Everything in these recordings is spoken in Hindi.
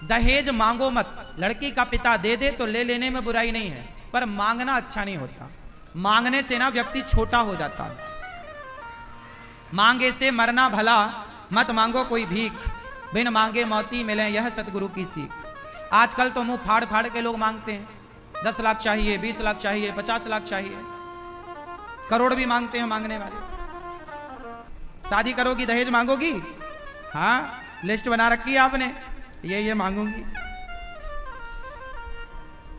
दहेज मांगो मत। लड़की का पिता दे दे तो ले लेने में बुराई नहीं है, पर मांगना अच्छा नहीं होता। मांगने से ना व्यक्ति छोटा हो जाता है। मांगे से मरना भला, मत मांगो कोई भीख, बिन मांगे मौती मिले यह सतगुरु की सीख। आजकल तो मुंह फाड़ फाड़ के लोग मांगते हैं, 10 लाख चाहिए, 20 लाख चाहिए, 50 लाख चाहिए, करोड़ भी मांगते हैं मांगने वाले। शादी करोगी दहेज मांगोगी? हाँ, लिस्ट बना रखी है आपने, ये मांगूंगी।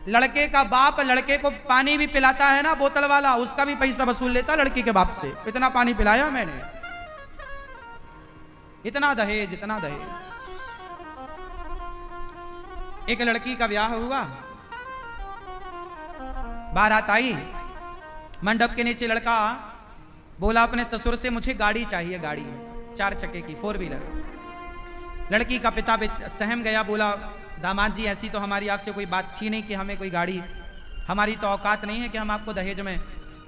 लड़के का बाप लड़के को पानी भी पिलाता है ना, बोतल वाला, उसका भी पैसा वसूल लेता लड़की के बाप से। इतना पानी पिलाया मैंने, इतना दहेज, इतना दहेज। एक लड़की का ब्याह हुआ, बारात आई, मंडप के नीचे लड़का बोला अपने ससुर से मुझे गाड़ी चाहिए, गाड़ी 4 चक्के की 4 व्हीलर। लड़की का पिता सहम गया, बोला दामाद जी ऐसी तो हमारी आपसे कोई बात थी नहीं कि हमें कोई गाड़ी, हमारी तो औकात नहीं है कि हम आपको दहेज में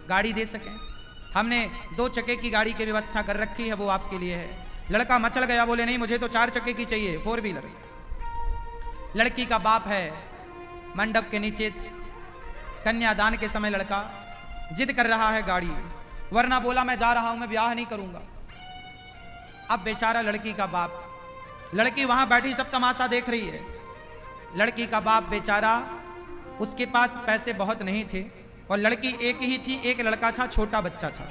गाड़ी दे सकें। हमने 2 चक्के की गाड़ी की व्यवस्था कर रखी है, वो आपके लिए है। लड़का मचल गया, बोले नहीं मुझे तो 4 चक्के की चाहिए, 4 व्हीलर। लड़की का बाप है, मंडप के नीचे कन्यादान के समय लड़का जिद कर रहा है गाड़ी, वरना बोला मैं जा रहा हूं, मैं ब्याह नहीं करूंगा। अब बेचारा लड़की का बाप, लड़की वहां बैठी सब तमाशा देख रही है। लड़की का बाप बेचारा, उसके पास पैसे बहुत नहीं थे और लड़की एक ही थी, एक लड़का था, छोटा बच्चा था,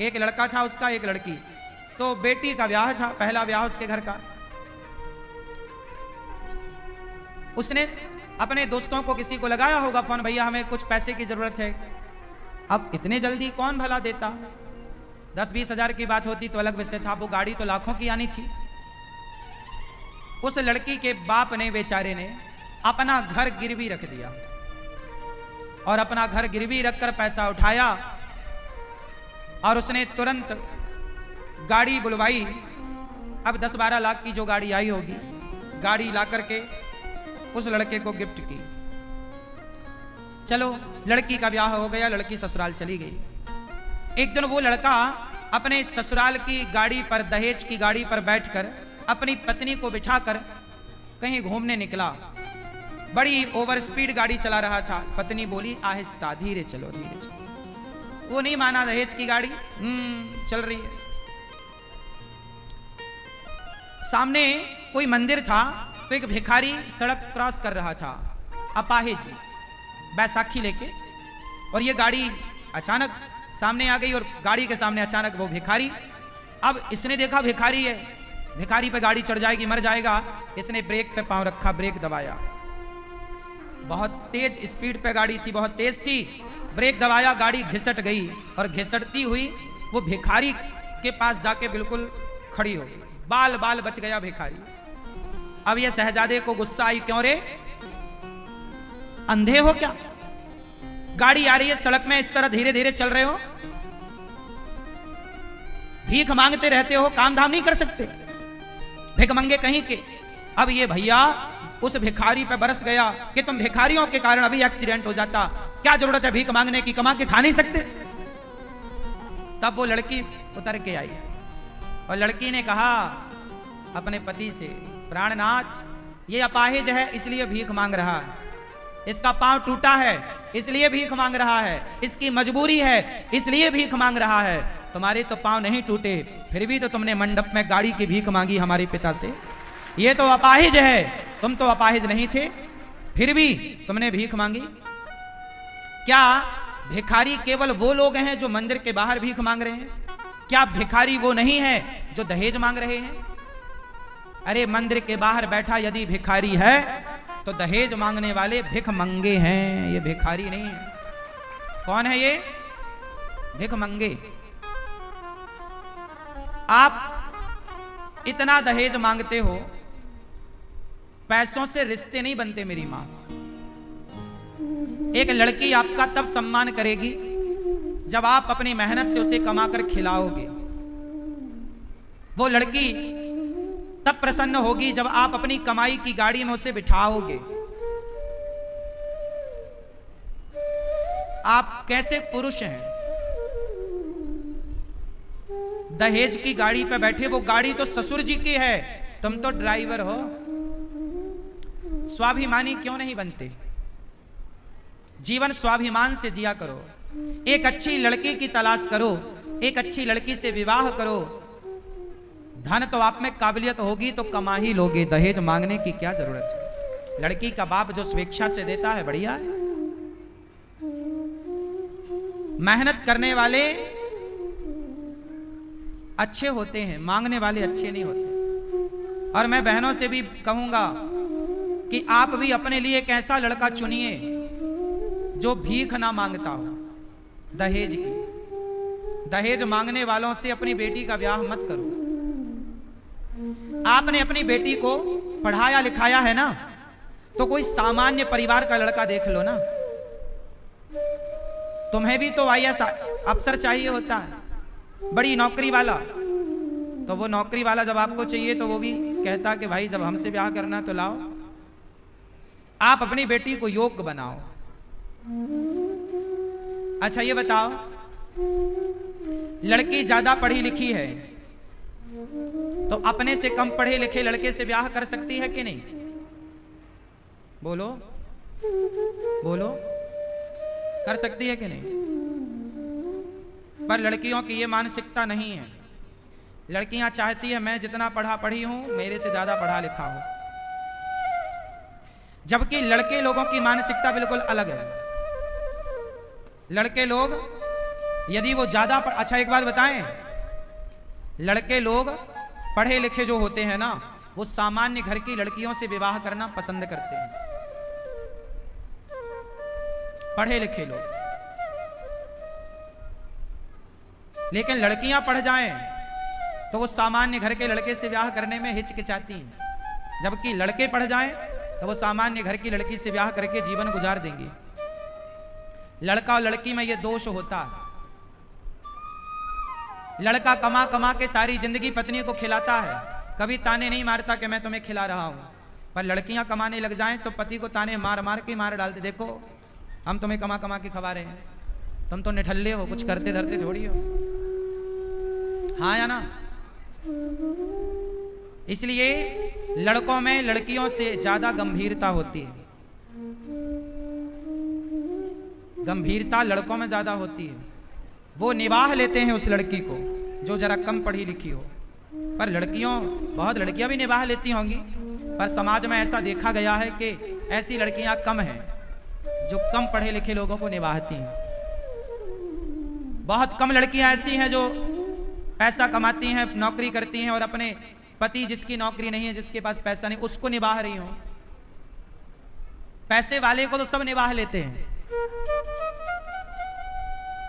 एक लड़का था उसका, एक लड़की। तो बेटी का ब्याह था, पहला ब्याह उसके घर का। उसने अपने दोस्तों को किसी को लगाया होगा फोन, भैया हमें कुछ पैसे की जरूरत है। अब इतने जल्दी कौन भला देता, 10-20 हजार की बात होती तो अलग विषय था, वो गाड़ी तो लाखों की आनी थी। उस लड़की के बाप ने, बेचारे ने अपना घर गिरवी रख दिया और अपना घर गिरवी रखकर पैसा उठाया और उसने तुरंत गाड़ी बुलवाई। अब 10-12 लाख की जो गाड़ी आई होगी, गाड़ी ला करके उस लड़के को गिफ्ट की। चलो लड़की का ब्याह हो गया, लड़की ससुराल चली गई। एक दिन वो लड़का अपने ससुराल की गाड़ी पर, दहेज की गाड़ी पर बैठकर अपनी पत्नी को बिठाकर कहीं घूमने निकला। बड़ी ओवर स्पीड गाड़ी चला रहा था। पत्नी बोली आहिस्ता, धीरे चलो, धीरे चलो। वो नहीं माना, दहेज की गाड़ी चल रही है। सामने कोई मंदिर था, तो एक भिखारी सड़क क्रॉस कर रहा था, अपाहिज, बैसाखी लेके, और ये गाड़ी अचानक सामने आ गई और गाड़ी के सामने अचानक वो भिखारी। अब इसने देखा भिखारी है, भिखारी पे गाड़ी चढ़ जाएगी, मर जाएगा। इसने ब्रेक पे पांव रखा, ब्रेक दबाया। बहुत तेज स्पीड पे गाड़ी थी, बहुत तेज थी। ब्रेक दबाया, गाड़ी घिसट गई और घिसटती हुई वो भिखारी के पास जाके बिल्कुल खड़ी हो गई। बाल बाल बच गया भिखारी। अब ये शहजादे को गुस्सा आई, क्यों रे, अंधे हो क्या? गाड़ी आ रही है सड़क में, इस तरह धीरे धीरे चल रहे हो, भीख मांगते रहते हो, काम धाम नहीं कर सकते, भिख मंगे कहीं के। अब ये भैया उस भिखारी पे बरस गया कि तुम भिखारियों के कारण अभी एक्सीडेंट हो जाता, क्या जरूरत है भीख मांगने की, कमा के खा नहीं सकते। तब वो लड़की उतर के आई और लड़की ने कहा अपने पति से, प्राणनाथ ये अपाहिज है इसलिए भीख मांग रहा है, इसका पांव टूटा है इसलिए भीख मांग रहा है, इसकी मजबूरी है इसलिए भीख मांग रहा है। तुम्हारे तो पांव नहीं टूटे, फिर भी तो तुमने मंडप में गाड़ी की भीख मांगी हमारे पिता से। ये तो अपाहिज है, तुम तो अपाहिज नहीं थे, फिर भी तुमने भीख मांगी। क्या भिखारी केवल वो लोग हैं जो मंदिर के बाहर भीख मांग रहे हैं? क्या भिखारी वो नहीं है जो दहेज मांग रहे हैं? अरे मंदिर के बाहर बैठा यदि भिखारी है तो दहेज मांगने वाले भिख मंगे हैं, ये भिखारी नहीं है। कौन है ये? भिख मंगे। आप इतना दहेज मांगते हो, पैसों से रिश्ते नहीं बनते मेरी मां। एक लड़की आपका तब सम्मान करेगी जब आप अपनी मेहनत से उसे कमाकर खिलाओगे। वो लड़की तब प्रसन्न होगी जब आप अपनी कमाई की गाड़ी में उसे बिठाओगे। आप कैसे पुरुष हैं? दहेज की गाड़ी पे बैठे, वो गाड़ी तो ससुर जी की है, तुम तो ड्राइवर हो। स्वाभिमानी क्यों नहीं बनते? जीवन स्वाभिमान से जिया करो। एक अच्छी लड़की की तलाश करो, एक अच्छी लड़की से विवाह करो। धन तो आप में काबिलियत होगी तो कमा ही लोगे, दहेज मांगने की क्या जरूरत है? लड़की का बाप जो स्वेच्छा से देता है बढ़िया है। मेहनत करने वाले अच्छे होते हैं, मांगने वाले अच्छे नहीं होते। और मैं बहनों से भी कहूंगा कि आप भी अपने लिए एक ऐसा लड़का चुनिए जो भीख ना मांगता हो, दहेज की। दहेज मांगने वालों से अपनी बेटी का ब्याह मत करो। आपने अपनी बेटी को पढ़ाया लिखाया है ना, तो कोई सामान्य परिवार का लड़का देख लो ना। तुम्हें भी तो IAS अफसर चाहिए होता है, बड़ी नौकरी वाला। तो वो नौकरी वाला जब आपको चाहिए तो वो भी कहता कि भाई जब हमसे ब्याह करना तो लाओ। आप अपनी बेटी को योग्य बनाओ। अच्छा ये बताओ, लड़की ज्यादा पढ़ी लिखी है तो अपने से कम पढ़े लिखे लड़के से ब्याह कर सकती है कि नहीं? बोलो बोलो, कर सकती है कि नहीं? पर लड़कियों की ये मानसिकता नहीं है। लड़कियां चाहती है मैं जितना पढ़ा पढ़ी हूं मेरे से ज्यादा पढ़ा लिखा हो, जबकि लड़के लोगों की मानसिकता बिल्कुल अलग है। लड़के लोग यदि वो ज्यादा अच्छा एक बात बताएं, लड़के लोग पढ़े लिखे जो होते हैं ना, वो सामान्य घर की लड़कियों से विवाह करना पसंद करते हैं। पढ़े लिखे लोग। लेकिन लड़कियां पढ़ जाएं तो वो सामान्य घर के लड़के से ब्याह करने में हिचकिचाती हैं, जबकि लड़के पढ़ जाएं तो वो सामान्य घर की लड़की से ब्याह करके जीवन गुजार देंगे। लड़का और लड़की में ये दोष होता है। लड़का कमा कमा के सारी जिंदगी पत्नी को खिलाता है, कभी ताने नहीं मारता कि मैं तुम्हें खिला रहा हूं। पर लड़कियां कमाने लग जाएं तो पति को ताने मार मार के मार डालते, देखो हम तुम्हें कमा कमा के खवा रहे हैं, तुम तो निठल्ले हो, कुछ करते धरते थोड़ी हो। हाँ या ना? इसलिए लड़कों में लड़कियों से ज्यादा गंभीरता होती है। गंभीरता लड़कों में ज्यादा होती है। वो निभाह लेते हैं उस लड़की को जो जरा कम पढ़ी लिखी हो। पर लड़कियों, बहुत लड़कियां भी निभाह लेती होंगी, पर समाज में ऐसा देखा गया है कि ऐसी लड़कियां कम हैं जो कम पढ़े लिखे लोगों को निभाती हैं। बहुत कम लड़कियां ऐसी हैं जो पैसा कमाती हैं, नौकरी करती हैं और अपने पति जिसकी नौकरी नहीं है, जिसके पास पैसा नहीं, उसको निभाह रही हो। पैसे वाले को तो सब निभाह लेते हैं,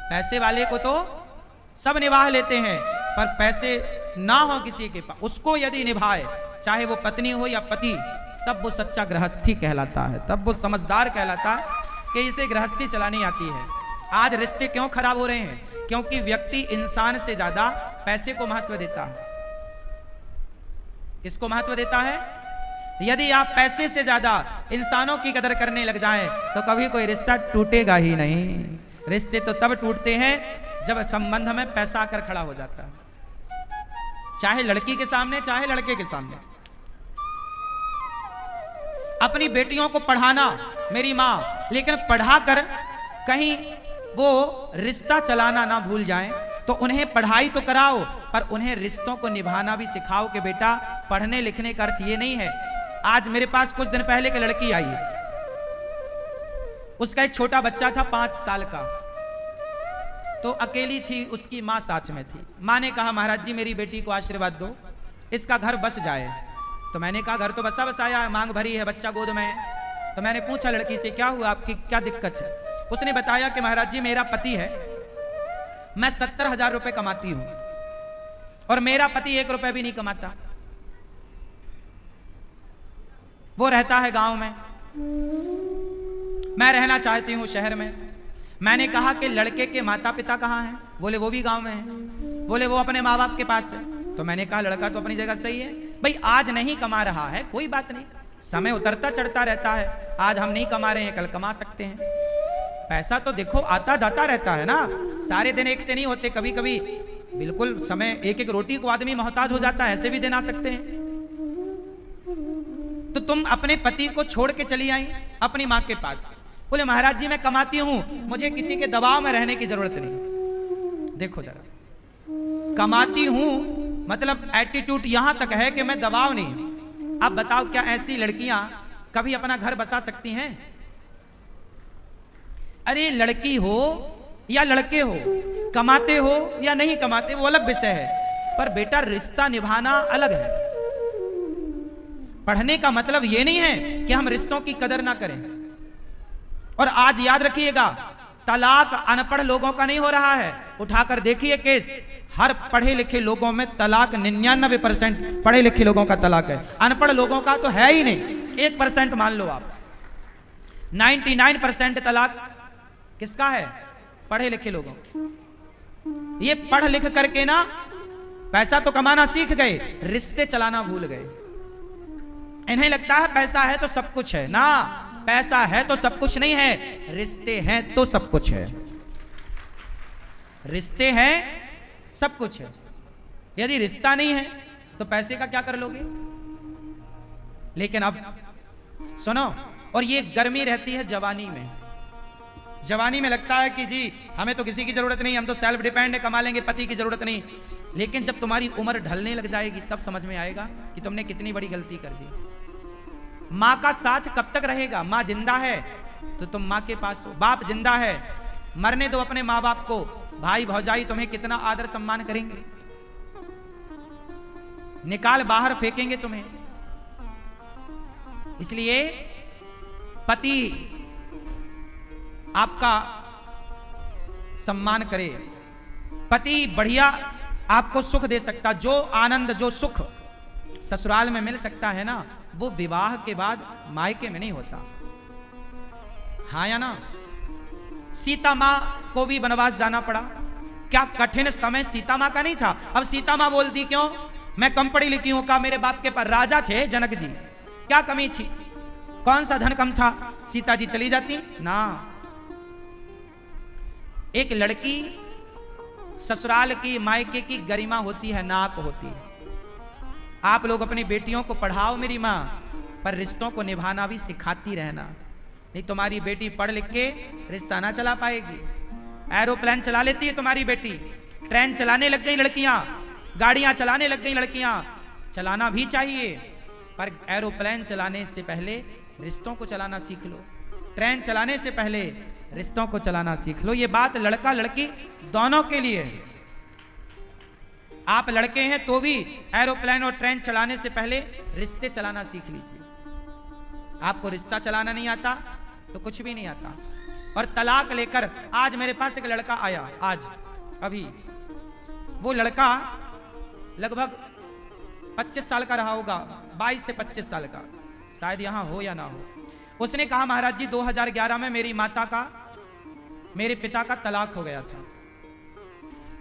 पैसे वाले को तो सब निभाह लेते हैं, पर पैसे ना हो किसी के पास, उसको यदि निभाए, चाहे वो पत्नी हो या पति, तब वो सच्चा गृहस्थी कहलाता है, तब वो समझदार कहलाता है कि इसे गृहस्थी चलानी आती है। आज रिश्ते क्यों खराब हो रहे हैं? क्योंकि व्यक्ति इंसान से ज्यादा पैसे को महत्व देता है। किसको महत्व देता है? यदि आप पैसे से ज्यादा इंसानों की कदर करने लग जाएं तो कभी कोई रिश्ता टूटेगा ही नहीं। रिश्ते तो तब टूटते हैं जब संबंध में पैसा आकर खड़ा हो जाता है, चाहे लड़की के सामने चाहे लड़के के सामने। अपनी बेटियों को पढ़ाना मेरी मां, लेकिन पढ़ाकर कहीं वो रिश्ता चलाना ना भूल जाएं, तो उन्हें पढ़ाई तो कराओ पर उन्हें रिश्तों को निभाना भी सिखाओ कि बेटा पढ़ने लिखने का अर्थ ये नहीं है। आज मेरे पास कुछ दिन पहले एक लड़की आई, उसका एक छोटा बच्चा था 5 साल का, तो अकेली थी, उसकी मां साथ में थी। मां ने कहा महाराज जी मेरी बेटी को आशीर्वाद दो, इसका घर बस जाए। तो मैंने कहा घर तो बसा बसाया है, मांग भरी है, बच्चा गोद में है। तो मैंने पूछा लड़की से क्या हुआ, आपकी क्या दिक्कत है? उसने बताया कि महाराज जी मेरा पति है, मैं 70,000 रुपए कमाती हूं और मेरा पति 1 रुपए भी नहीं कमाता, वो रहता है गांव में, मैं रहना चाहती हूं शहर में। मैंने कहा कि लड़के के माता पिता कहाँ हैं? बोले वो भी गांव में हैं। बोले वो अपने माँ बाप के पास है। तो मैंने कहा लड़का तो अपनी जगह सही है भाई, आज नहीं कमा रहा है कोई बात नहीं, समय उतरता चढ़ता रहता है, आज हम नहीं कमा रहे हैं कल कमा सकते हैं। पैसा तो देखो आता जाता रहता है ना, सारे दिन एक से नहीं होते, कभी कभी बिल्कुल समय एक एक रोटी को आदमी मोहताज हो जाता है, ऐसे भी दिन आ सकते हैं। तो तुम अपने पति को छोड़ के चली आई अपनी माँ के पास। बोले महाराज जी मैं कमाती हूं, मुझे किसी के दबाव में रहने की जरूरत नहीं। देखो जरा, कमाती हूं मतलब एटीट्यूड यहां तक है कि मैं दबाव नहीं। अब बताओ क्या ऐसी लड़कियां कभी अपना घर बसा सकती हैं? अरे लड़की हो या लड़के हो, कमाते हो या नहीं कमाते वो अलग विषय है, पर बेटा रिश्ता निभाना अलग है। पढ़ने का मतलब ये नहीं है कि हम रिश्तों की कदर ना करें। और आज याद रखिएगा, तलाक अनपढ़ लोगों का नहीं हो रहा है। उठाकर देखिए केस, हर पढ़े लिखे लोगों में तलाक 99% पढ़े लिखे लोगों का तलाक है, अनपढ़ लोगों का तो है ही नहीं। 1% मान लो आप, 99% तलाक किसका है? पढ़े लिखे लोगों। ये पढ़ लिख करके ना पैसा तो कमाना सीख गए, रिश्ते चलाना भूल गए। इन्हें लगता है पैसा है तो सब कुछ है ना, पैसा है तो सब कुछ नहीं है, रिश्ते हैं तो सब कुछ है। रिश्ते हैं सब कुछ है। यदि रिश्ता नहीं है तो पैसे का क्या कर लोगे? लेकिन अब सुनो, और ये गर्मी रहती है जवानी में। जवानी में लगता है कि जी हमें तो किसी की जरूरत नहीं, हम तो सेल्फ डिपेंड है, कमा लेंगे, पति की जरूरत नहीं। लेकिन जब तुम्हारी उम्र ढलने लग जाएगी तब समझ में आएगा कि तुमने कितनी बड़ी गलती कर दी। माँ का साथ कब तक रहेगा? माँ जिंदा है तो तुम माँ के पास हो, बाप जिंदा है, मरने दो अपने माँ बाप को। भाई भौजाई तुम्हें कितना आदर सम्मान करेंगे, निकाल बाहर फेंकेंगे तुम्हें। इसलिए पति आपका सम्मान करे, पति बढ़िया आपको सुख दे सकता। जो आनंद जो सुख ससुराल में मिल सकता है ना, वो विवाह के बाद मायके में नहीं होता। हाँ या ना? सीता मां को भी वनवास जाना पड़ा। क्या कठिन समय सीता मां का नहीं था? अब सीता मां बोलती क्यों? मैं कम पढ़ी लिखी हूं का? मेरे बाप के पास राजा थे जनक जी, क्या कमी थी? कौन सा धन कम था? सीता जी चली जाती ना। एक लड़की ससुराल की मायके की गरिमा होती है, नाक होती है। आप लोग अपनी बेटियों को पढ़ाओ मेरी माँ, पर रिश्तों को निभाना भी सिखाती रहना, नहीं तुम्हारी बेटी पढ़ लिख के रिश्ता ना चला पाएगी। एरोप्लेन चला लेती है तुम्हारी बेटी, ट्रेन चलाने लग गई लड़कियां, गाड़ियां चलाने लग गई लड़कियां। चलाना भी चाहिए, पर एरोप्लेन चलाने से पहले रिश्तों को चलाना सीख लो, ट्रेन चलाने से पहले रिश्तों को चलाना सीख लो। ये बात लड़का लड़की दोनों के लिए है। आप लड़के हैं तो भी एरोप्लेन और ट्रेन चलाने से पहले रिश्ते चलाना सीख लीजिए। आपको रिश्ता चलाना नहीं आता तो कुछ भी नहीं आता। और तलाक लेकर आज मेरे पास एक लड़का आया, आज अभी वो लड़का लगभग 25 साल का रहा होगा, 22 से 25 साल का, शायद यहां हो या ना हो। उसने कहा महाराज जी 2011 में मेरे पिता का तलाक हो गया था।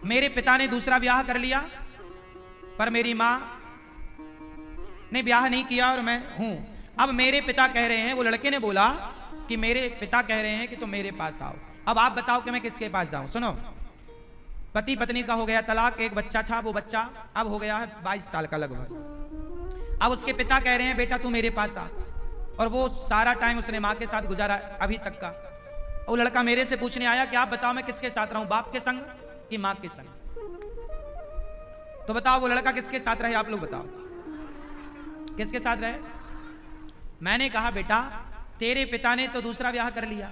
मेरे पिता ने दूसरा ब्याह कर लिया, पर मेरी मां ने ब्याह नहीं किया और मैं हूं। अब मेरे पिता कह रहे हैं, वो लड़के ने बोला कि मेरे पिता कह रहे हैं कि तुम मेरे पास आओ। अब आप बताओ कि मैं किसके पास जाऊं? सुनो, पति पत्नी का हो गया तलाक, एक बच्चा था, वो बच्चा अब हो गया है 22 साल का लगभग। अब उसके पिता कह रहे हैं बेटा तू मेरे पास आ, और वो सारा टाइम उसने मां के साथ गुजारा अभी तक का। वो लड़का मेरे से पूछने आया कि आप बताओ मैं किसके साथ रहूं, बाप के संग कि मां के संग? तो बताओ वो लड़का किसके साथ रहे? आप लोग बताओ किसके साथ रहे? मैंने कहा बेटा तेरे पिता ने तो दूसरा ब्याह कर लिया,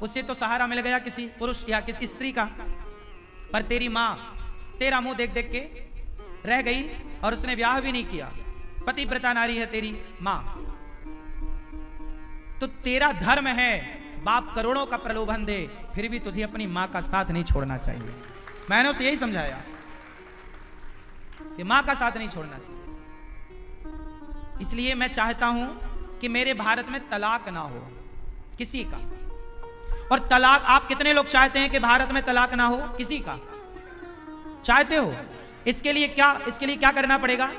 उससे तो सहारा मिल गया किसी पुरुष या किसी स्त्री का, पर तेरी मां तेरा मुंह देख देख के रह गई और उसने ब्याह भी नहीं किया। पतिव्रता नारी है तेरी मां, तो तेरा धर्म है बाप करोड़ों का प्रलोभन दे फिर भी तुझे अपनी मां का साथ नहीं छोड़ना चाहिए। मैंने उसे यही समझाया कि मां का साथ नहीं छोड़ना चाहिए। इसलिए मैं चाहता हूं कि मेरे भारत में तलाक ना हो किसी का। और तलाक आप कितने लोग चाहते हैं कि भारत में तलाक ना हो किसी का? चाहते हो? इसके लिए क्या करना पड़ेगा?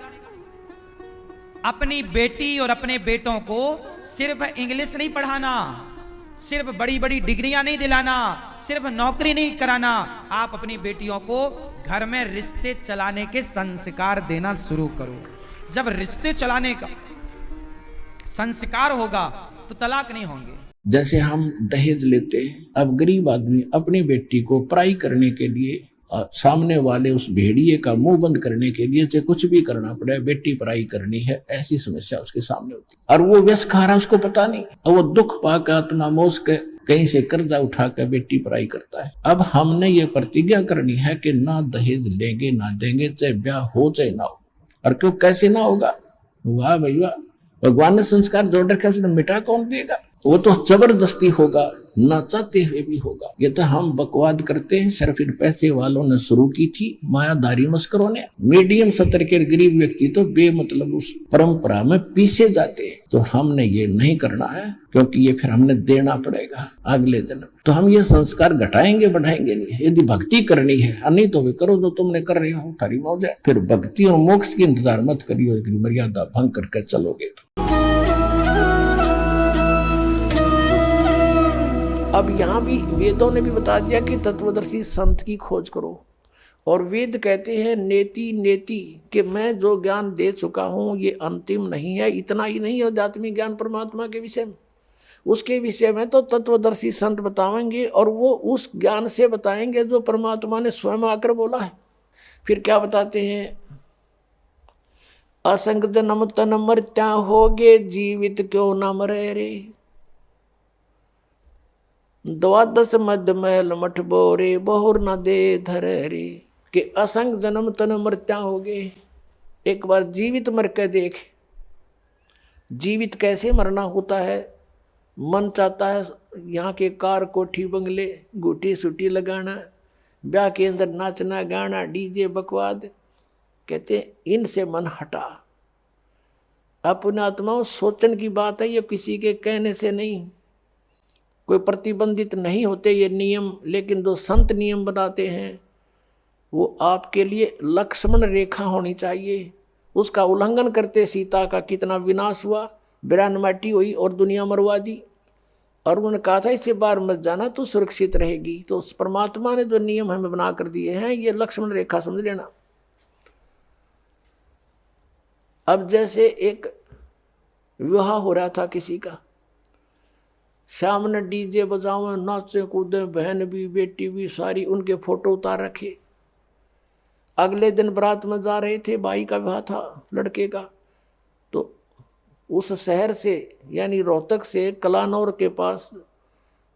अपनी बेटी और अपने बेटों को सिर्फ इंग्लिश नहीं पढ़ाना, सिर्फ बड़ी बड़ी डिग्रियां नहीं दिलाना, सिर्फ नौकरी नहीं कराना। आप अपनी बेटियों को घर में रिश्ते चलाने के संस्कार देना शुरू करो। जब रिश्ते चलाने का संस्कार होगा तो तलाक नहीं होंगे। जैसे हम दहेज लेते हैं, अब गरीब आदमी अपनी बेटी को पराई करने के लिए सामने वाले उस भेड़िए का मुंह बंद करने के लिए चाहे कुछ भी करना पड़े, बेटी पराई करनी है, ऐसी समस्या उसके सामने होती है। और वो व्यस खा रहा, उसको पता नहीं, और वो दुख पाकर आत्मा मोस के कहीं से कर्जा उठा कर बेटी पराई करता है। अब हमने ये प्रतिज्ञा करनी है कि ना दहेज लेंगे ना देंगे, चाहे ब्याह हो चाहे ना हो। और क्यों, कैसे ना होगा? वाह भाई वाह, भगवान ने संस्कार जोड़ रखे, उसने मिटा कौन देगा? वो तो जबरदस्ती होगा, ना चाहते हुए भी होगा। ये तो हम बकवाद करते हैं, सिर्फ इन पैसे वालों ने शुरू की थी, मायादारी मस्करों ने। मीडियम स्तर के गरीब व्यक्ति तो बेमतलब उस परंपरा में पीछे जाते हैं। तो हमने ये नहीं करना है, क्योंकि ये फिर हमने देना पड़ेगा अगले दिन। तो हम ये संस्कार घटाएंगे बढ़ाएंगे नहीं। यदि भक्ति करनी है, नहीं तो वे करो जो तुमने कर रहे हो, तारी मौज है। फिर भक्ति और मोक्ष की इंतजार मत करियो, मर्यादा भंग करके चलोगे तो। अब यहाँ भी वेदों ने भी बता दिया कि तत्वदर्शी संत की खोज करो। और वेद कहते हैं नेति नेति, कि मैं जो ज्ञान दे चुका हूँ ये अंतिम नहीं है। इतना ही नहीं, आध्यात्मिक ज्ञान परमात्मा के विषय में, उसके विषय में तो तत्वदर्शी संत बताएंगे, और वो उस ज्ञान से बताएंगे जो परमात्मा ने स्वयं आकर बोला है। फिर क्या बताते हैं? असंग जन्म तन मर्त्या होगे, जीवित क्यों न मरे रे। द्वादश मध्य महल मठ बोरे, बहुर न दे धर रे। कि असंग जन्म तन मर्त्या होगे। एक बार जीवित मर के देख, जीवित कैसे मरना होता है। मन चाहता है यहाँ के कार कोठी बंगले, गुटी सुटी लगाना, ब्याह के अंदर नाचना गाना, डीजे बकवाद। कहते इनसे मन हटा। अपना आत्मा सोचन की बात है, ये किसी के कहने से नहीं, कोई प्रतिबंधित नहीं होते ये नियम। लेकिन जो संत नियम बनाते हैं वो आपके लिए लक्ष्मण रेखा होनी चाहिए। उसका उल्लंघन करते सीता का कितना विनाश हुआ, बिरान माटी हुई और दुनिया मरवा दी। और उन्होंने कहा था इससे बाहर मत जाना तो सुरक्षित रहेगी। तो परमात्मा ने जो नियम हमें बना कर दिए हैं ये लक्ष्मण रेखा समझ लेना। अब जैसे एक विवाह हो रहा था किसी का, सामने डीजे बजाओ, नाचे कूदे, बहन भी बेटी भी सारी, उनके फोटो उतार रखे। अगले दिन बारात में जा रहे थे, भाई का विवाह था लड़के का। तो उस शहर से यानी रोहतक से कलानौर के पास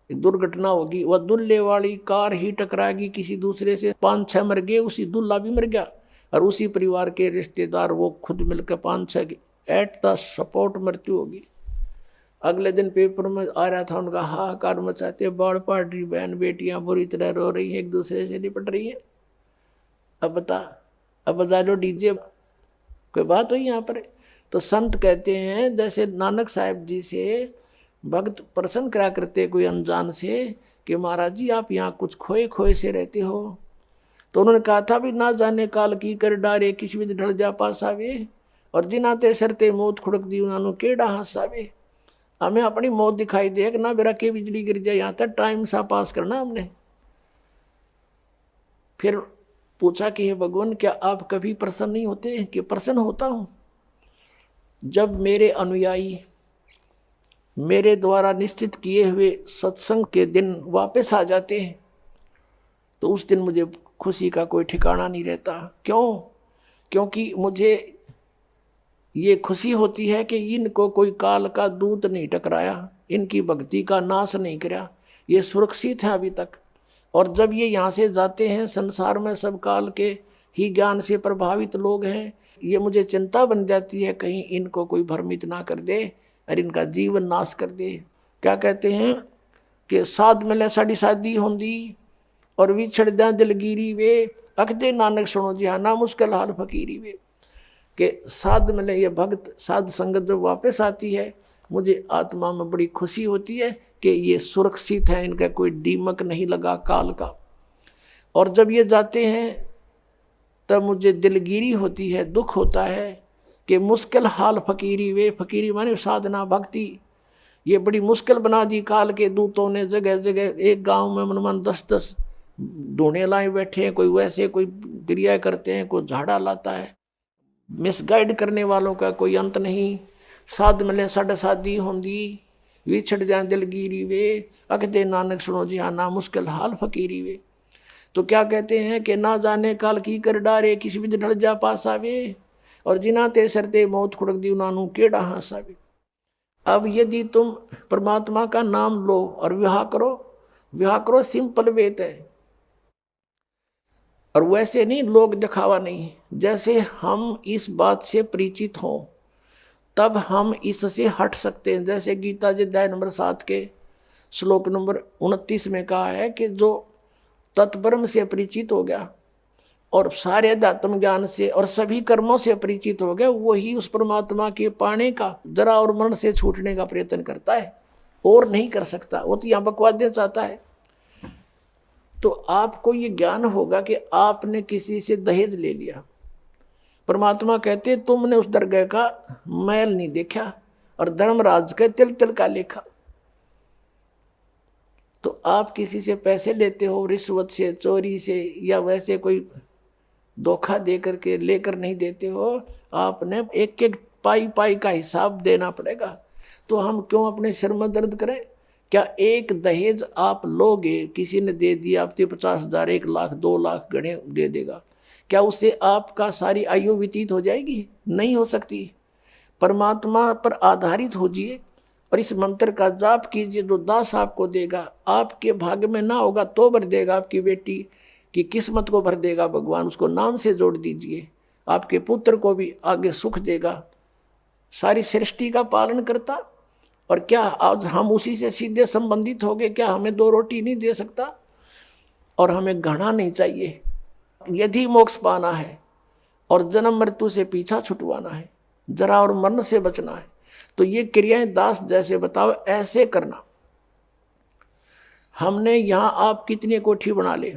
एक दुर्घटना होगी। वह दुल्हे वाली कार ही टकराएगी किसी दूसरे से, 5-6 मर गए, उसी दुल्हा भी मर गया। और उसी परिवार के रिश्तेदार वो खुद मिलकर 5-6 एट द स्पॉट मृत्यु होगी। अगले दिन पेपर में आ रहा था उनका हाहाकार मचाते, बाढ़ पड़ रही, बहन बेटियां बुरी तरह रो रही है, एक दूसरे से निपट रही है। अब बजा लो डीजे, कोई बात हुई यहाँ पर। तो संत कहते हैं जैसे नानक साहब जी से भक्त प्रश्न करा करते कोई अनजान से कि महाराज जी आप यहाँ कुछ खोए खोए से रहते हो। तो उन्होंने कहा था भी ना जाने काल की कर डारे, किसी भी ढल जा पास आवे, और जिनाते सरते मौत खुड़क दी उन्होंने केड़ा हास आवे। हमें अपनी मौत दिखाई दे ना बेरा के बिजली गिर जाए, यहाँ तक टाइम सा पास करना हमने। फिर पूछा कि हे भगवान क्या आप कभी प्रसन्न नहीं होते? कि प्रसन्न होता हूँ जब मेरे अनुयायी मेरे द्वारा निश्चित किए हुए सत्संग के दिन वापस आ जाते हैं, तो उस दिन मुझे खुशी का कोई ठिकाना नहीं रहता। क्यों? क्योंकि मुझे ये खुशी होती है कि इनको कोई काल का दूत नहीं टकराया, इनकी भक्ति का नाश नहीं किया, ये सुरक्षित है अभी तक। और जब ये यहाँ से जाते हैं, संसार में सब काल के ही ज्ञान से प्रभावित लोग हैं, ये मुझे चिंता बन जाती है कहीं इनको कोई भ्रमित ना कर दे और इनका जीवन नाश कर दे। क्या कहते हैं कि साध मिले साड़ी शादी होंदी और विछड़ दें दिलगिरी वे, अखदे नानक सुनो जी हाँ ना मुश्किल हाल फकीरी वे। कि साध मिले, ये भक्त साध संगत जब वापस आती है, मुझे आत्मा में बड़ी खुशी होती है कि ये सुरक्षित है, इनका कोई दीमक नहीं लगा काल का। और जब ये जाते हैं तब मुझे दिलगिरी होती है, दुख होता है कि मुश्किल हाल फकीरी वे, फकीरी माने साधना भक्ति, ये बड़ी मुश्किल बना दी काल के दूतों ने। जगह जगह एक गांव में मन 10-10 ढूंढे लाए बैठे हैं, कोई वैसे कोई क्रिया करते हैं, कोई झाड़ा लाता है। मिसगाइड करने वालों का कोई अंत नहीं। साध मिले साढ़े शादी होंदी, विछड़ जाए दिलगिरी वे, अकदे नानक सुनो जी ना मुश्किल हाल फकीरी वे। तो क्या कहते हैं कि ना जाने काल की कर डारे, किसी भी ढल जा पास आवे, और जिना ते सरते मौत खुड़क दी उनानू केड़ा हासावे। अब यदि तुम परमात्मा का नाम लो और विवाह करो सिंपल वेत है, और वैसे नहीं लोग दिखावा नहीं। जैसे हम इस बात से परिचित हों तब हम इससे हट सकते हैं। जैसे गीता जी अध्याय नंबर 7 के श्लोक नंबर 29 में कहा है कि जो तत्ब्रह्म से परिचित हो गया और सारे अध्यात्म ज्ञान से और सभी कर्मों से परिचित हो गया, वही उस परमात्मा के पाने का, जरा और मरण से छूटने का प्रयत्न करता है, और नहीं कर सकता। वो तो यहाँ बकवाद देना चाहता है। तो आपको ये ज्ञान होगा कि आपने किसी से दहेज ले लिया, परमात्मा कहते तुमने उस दरगाह का मैल नहीं देखा और धर्मराज के तिल तिल का लेखा। तो आप किसी से पैसे लेते हो रिश्वत से, चोरी से, या वैसे कोई धोखा दे करके लेकर नहीं देते हो, आपने एक एक पाई पाई का हिसाब देना पड़ेगा। तो हम क्यों अपने सिर में दर्द करें? क्या एक दहेज आप लोगे, किसी ने दे दिया आपके 50,000, 1 लाख, 2 लाख गणे दे देगा, क्या उससे आपका सारी आयु व्यतीत हो जाएगी? नहीं हो सकती। परमात्मा पर आधारित होजिए और इस मंत्र का जाप कीजिए, जो दास आपको देगा। आपके भाग्य में ना होगा तो भर देगा, आपकी बेटी की किस्मत को भर देगा भगवान, उसको नाम से जोड़ दीजिए। आपके पुत्र को भी आगे सुख देगा, सारी सृष्टि का पालन करता। और क्या आज हम उसी से सीधे संबंधित हो गए? क्या हमें 2 रोटी नहीं दे सकता? और हमें घृणा नहीं चाहिए। यदि मोक्ष पाना है और जन्म मृत्यु से पीछा छुटवाना है, जरा और मरण से बचना है, तो ये क्रियाएं दास जैसे बताओ ऐसे करना। हमने यहाँ आप कितनी कोठी बना ले,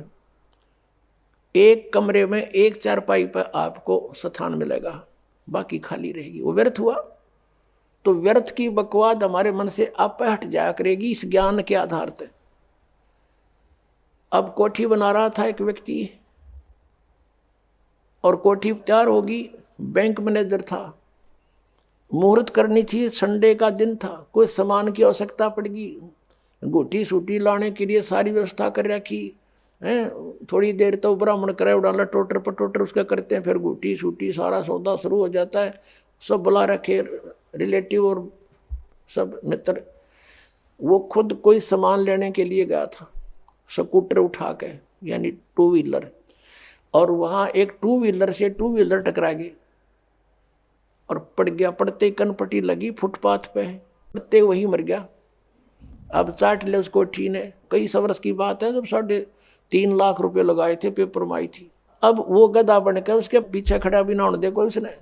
एक कमरे में एक चारपाई पर आपको स्थान मिलेगा, बाकी खाली रहेगी। वो व्यर्थ हुआ। तो व्यर्थ की बकवाद हमारे मन से आप हट जाया करेगी इस ज्ञान के आधार पर। अब कोठी बना रहा था एक व्यक्ति, और कोठी तैयार होगी, बैंक मैनेजर था, मुहूर्त करनी थी, संडे का दिन था, कोई सामान की आवश्यकता पड़गी, गोटी सूटी लाने के लिए सारी व्यवस्था कर रखी है। थोड़ी देर तो ब्राह्मण करे उड़ाला टोटर पटोटर उसका करते हैं, फिर गोटी सूटी सारा सौदा शुरू हो जाता है। सब बुला रखे रिलेटिव और सब मित्र। वो खुद कोई सामान लेने के लिए गया था, स्कूटर उठा के, यानी 2 व्हीलर, और वहाँ एक 2 व्हीलर से 2 व्हीलर टकरा गए और पड़ गया। पड़ते कनपट्टी लगी फुटपाथ पे, पड़ते वही मर गया। अब चाट ले उसको कोठी ने। कई वर्ष की बात है, जब 3.5 लाख रुपए लगाए थे, पेपर में आई थी। अब वो गधा बन के उसके पीछे खड़ा भी ना होने दे कोई उसने।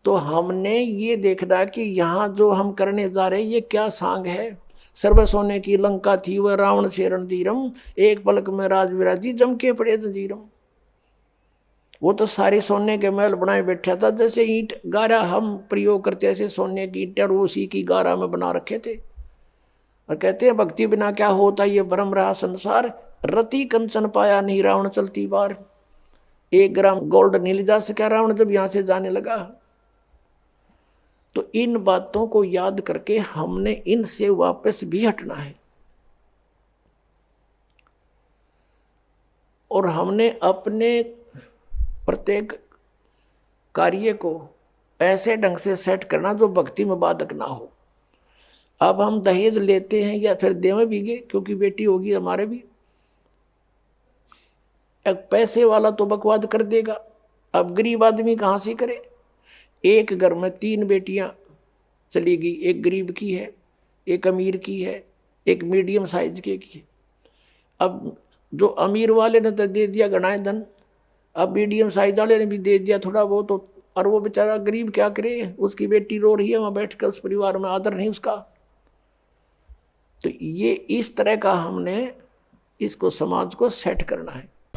तो हमने ये देखना कि यहाँ जो हम करने जा रहे हैं ये क्या सांग है। सर्व सोने की लंका थी वह रावण से रणधीरम, एक पलक में राज विराजी जम के पड़े जंजीरम। वो तो सारे सोने के महल बनाए बैठा था, जैसे ईंट गारा हम प्रयोग करते ऐसे सोने की ईंट, और उसी की गारा में बना रखे थे। और कहते हैं भक्ति बिना क्या होता ये भ्रम रहा संसार, रति कंचन पाया नहीं रावण चलती बार। 1 ग्राम गोल्ड नहीं ले जा सका रावण जब यहां से जाने लगा। तो इन बातों को याद करके हमने इनसे वापस भी हटना है, और हमने अपने प्रत्येक कार्य को ऐसे ढंग से सेट करना जो भक्ति में बाधक ना हो। अब हम दहेज लेते हैं या फिर देवे भीगे, क्योंकि बेटी होगी हमारे भी। एक पैसे वाला तो बकवाद कर देगा, अब गरीब आदमी कहाँ से करे। एक घर में 3 बेटियां चली गई, एक गरीब की है, एक अमीर की है, एक मीडियम साइज की है। अब जो अमीर वाले ने तो दे दिया गणाए धन, अब मीडियम साइज वाले ने भी दे दिया थोड़ा बहुत, और वो बेचारा गरीब क्या करे, उसकी बेटी रो रही है वहाँ बैठ कर, उस परिवार में आदर नहीं उसका। तो ये इस तरह का हमने इसको समाज को सेट करना है।